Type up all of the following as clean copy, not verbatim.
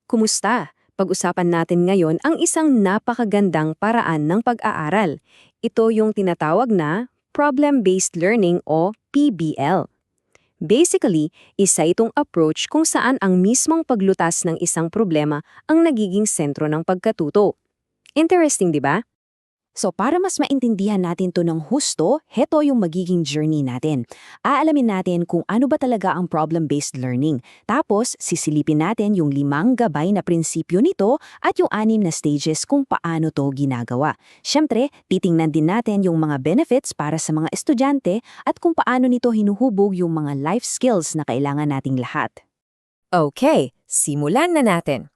Kumusta? Pag-usapan natin ngayon ang isang napakagandang paraan ng pag-aaral. Ito yung tinatawag na Problem-Based Learning o PBL. Basically, isa itong approach kung saan ang mismong paglutas ng isang problema ang nagiging sentro ng pagkatuto. Interesting, di ba? So para mas maintindihan natin to ng husto, heto yung magiging journey natin. Aalamin natin kung ano ba talaga ang problem-based learning. Tapos, sisilipin natin yung 5 gabay na prinsipyo nito at yung 6 na stages kung paano to ginagawa. Siyempre, titingnan din natin yung mga benefits para sa mga estudyante at kung paano nito hinuhubog yung mga life skills na kailangan nating lahat. Okay, simulan na natin.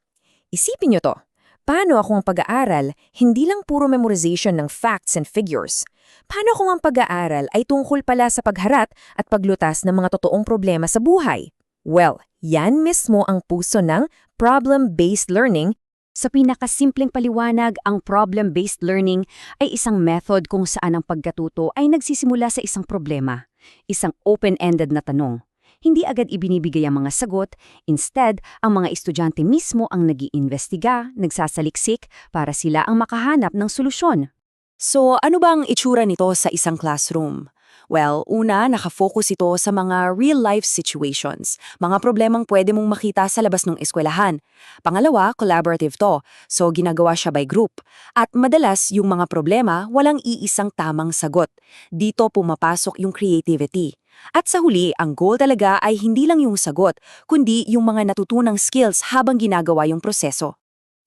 Isipin nyo to. Paano kung ang pag-aaral hindi lang puro memorization ng facts and figures? Paano kung ang pag-aaral ay tungkol pala sa pagharap at paglutas ng mga totoong problema sa buhay? Well, yan mismo ang puso ng problem-based learning. Sa pinakasimpleng paliwanag, ang problem-based learning ay isang method kung saan ang pagkatuto ay nagsisimula sa isang problema, isang open-ended na tanong. Hindi agad ibinibigay ang mga sagot, instead, ang mga estudyante mismo ang nag-iimbestiga, nagsasaliksik para sila ang makahanap ng solusyon. So, ano ba ang itsura nito sa isang classroom? Well, una, nakafocus ito sa mga real-life situations, mga problemang pwede mong makita sa labas ng eskwelahan. Pangalawa, collaborative to, so ginagawa siya by group. At madalas, yung mga problema, walang iisang tamang sagot. Dito pumapasok yung creativity. At sa huli, ang goal talaga ay hindi lang yung sagot, kundi yung mga natutunang skills habang ginagawa yung proseso.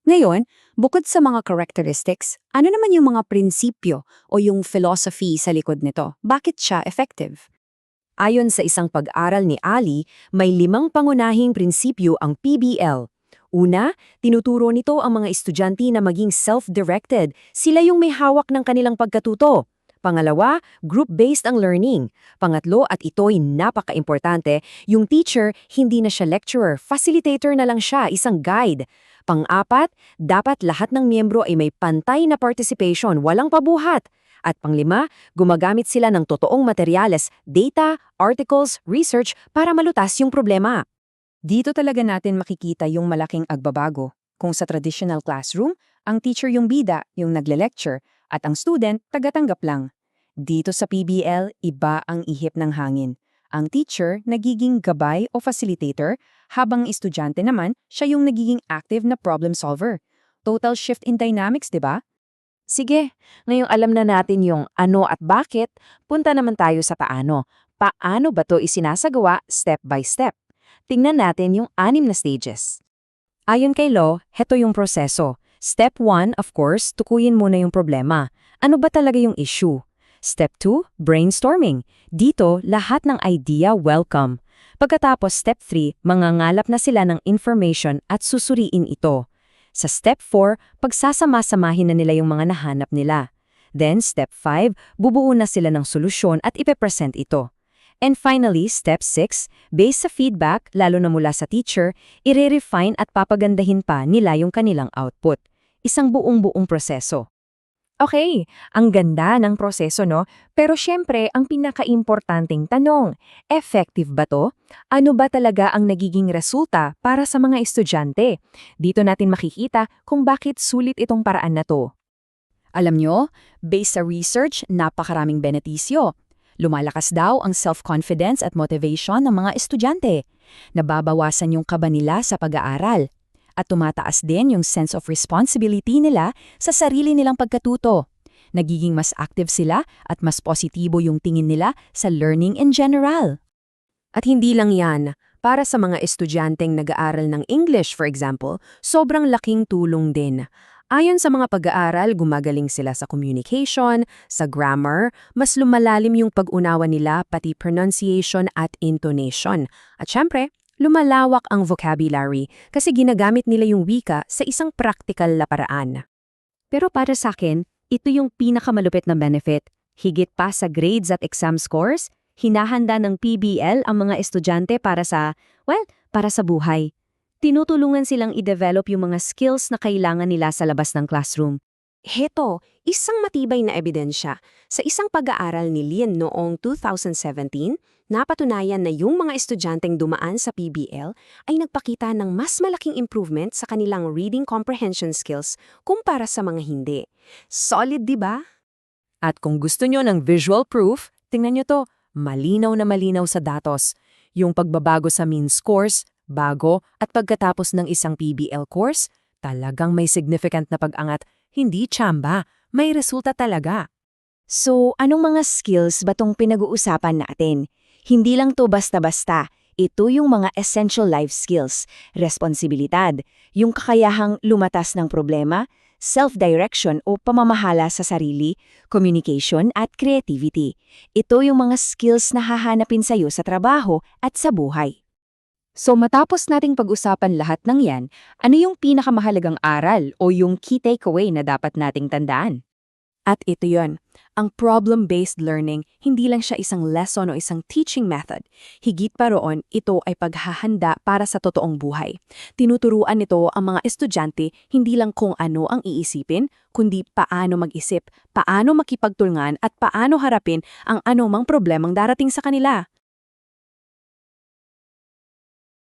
Ngayon, bukod sa mga characteristics, ano naman yung mga prinsipyo o yung philosophy sa likod nito? Bakit siya effective? Ayon sa isang pag-aral ni Ali, may 5 pangunahing prinsipyo ang PBL. Una, tinuturo nito ang mga estudyante na maging self-directed. Sila yung may hawak ng kanilang pagkatuto. Pangalawa, group-based ang learning. Pangatlo, at ito'y napaka-importante, yung teacher, hindi na siya lecturer, facilitator na lang siya, isang guide. Pang-apat, dapat lahat ng miyembro ay may pantay na participation, walang pabuhat. At panglima, gumagamit sila ng totoong materyales, data, articles, research para malutas yung problema. Dito talaga natin makikita yung malaking agbabago. Kung sa traditional classroom, ang teacher yung bida, yung nagle-lecture, at ang student tagatanggap lang. Dito sa PBL, iba ang ihip ng hangin. Ang teacher nagiging gabay o facilitator, habang estudyante naman, siya yung nagiging active na problem solver. Total shift in dynamics, di ba? Sige, ngayong alam na natin yung ano at bakit, punta naman tayo sa paano. Paano ba to isinasagawa step by step? Tingnan natin yung 6 na stages. Ayon kay Law, heto yung proseso. Step 1, of course, tukuyin muna yung problema. Ano ba talaga yung issue? Step 2, brainstorming. Dito, lahat ng idea welcome. Pagkatapos step 3, mangangalap na sila ng information at susuriin ito. Sa step 4, pagsasama-samahin na nila yung mga nahanap nila. Then step 5, bubuo na sila ng solusyon at ipepresent ito. And finally, step 6, based sa feedback, lalo na mula sa teacher, i-refine at papagandahin pa nila yung kanilang output. Isang buong-buong proseso. Okay, ang ganda ng proseso, no? Pero syempre, ang pinaka-importanting tanong, effective ba to? Ano ba talaga ang nagiging resulta para sa mga estudyante? Dito natin makikita kung bakit sulit itong paraan na to. Alam nyo, based sa research, napakaraming benepisyo. Lumalakas daw ang self-confidence at motivation ng mga estudyante. Nababawasan yung kaba nila sa pag-aaral. At tumataas din yung sense of responsibility nila sa sarili nilang pagkatuto. Nagiging mas active sila at mas positibo yung tingin nila sa learning in general. At hindi lang yan, para sa mga estudyanteng nag-aaral ng English, for example, sobrang laking tulong din. Ayon sa mga pag-aaral, gumagaling sila sa communication, sa grammar, mas lumalalim yung pag-unawa nila pati pronunciation at intonation. At syempre, lumalawak ang vocabulary kasi ginagamit nila yung wika sa isang practical na paraan. Pero para sa akin, ito yung pinakamalupit na benefit. Higit pa sa grades at exam scores, hinahanda ng PBL ang mga estudyante para sa buhay. Tinutulungan silang i-develop yung mga skills na kailangan nila sa labas ng classroom. Heto, isang matibay na ebidensya. Sa isang pag-aaral ni Lien noong 2017, Napatunayan na yung mga estudyanteng dumaan sa PBL ay nagpakita ng mas malaking improvement sa kanilang reading comprehension skills kumpara sa mga hindi. Solid, di ba? At kung gusto nyo ng visual proof, tingnan nyo to, malinaw na malinaw sa datos. Yung pagbabago sa mean scores, bago, at pagkatapos ng isang PBL course, talagang may significant na pag-angat, hindi tsamba, may resulta talaga. So, anong mga skills ba tong pinag-uusapan natin? Hindi lang to basta-basta. Ito yung mga essential life skills, responsibilidad, yung kakayahang lumatas ng problema, self-direction o pamamahala sa sarili, communication at creativity. Ito yung mga skills na hahanapin sa'yo sa trabaho at sa buhay. So matapos nating pag-usapan lahat ng yan, ano yung pinakamahalagang aral o yung key takeaway na dapat nating tandaan? At ito yon, ang problem-based learning, hindi lang siya isang lesson o isang teaching method. Higit pa roon, ito ay paghahanda para sa totoong buhay. Tinuturuan nito ang mga estudyante hindi lang kung ano ang iisipin, kundi paano mag-isip, paano makipagtulungan at paano harapin ang anumang problemang darating sa kanila.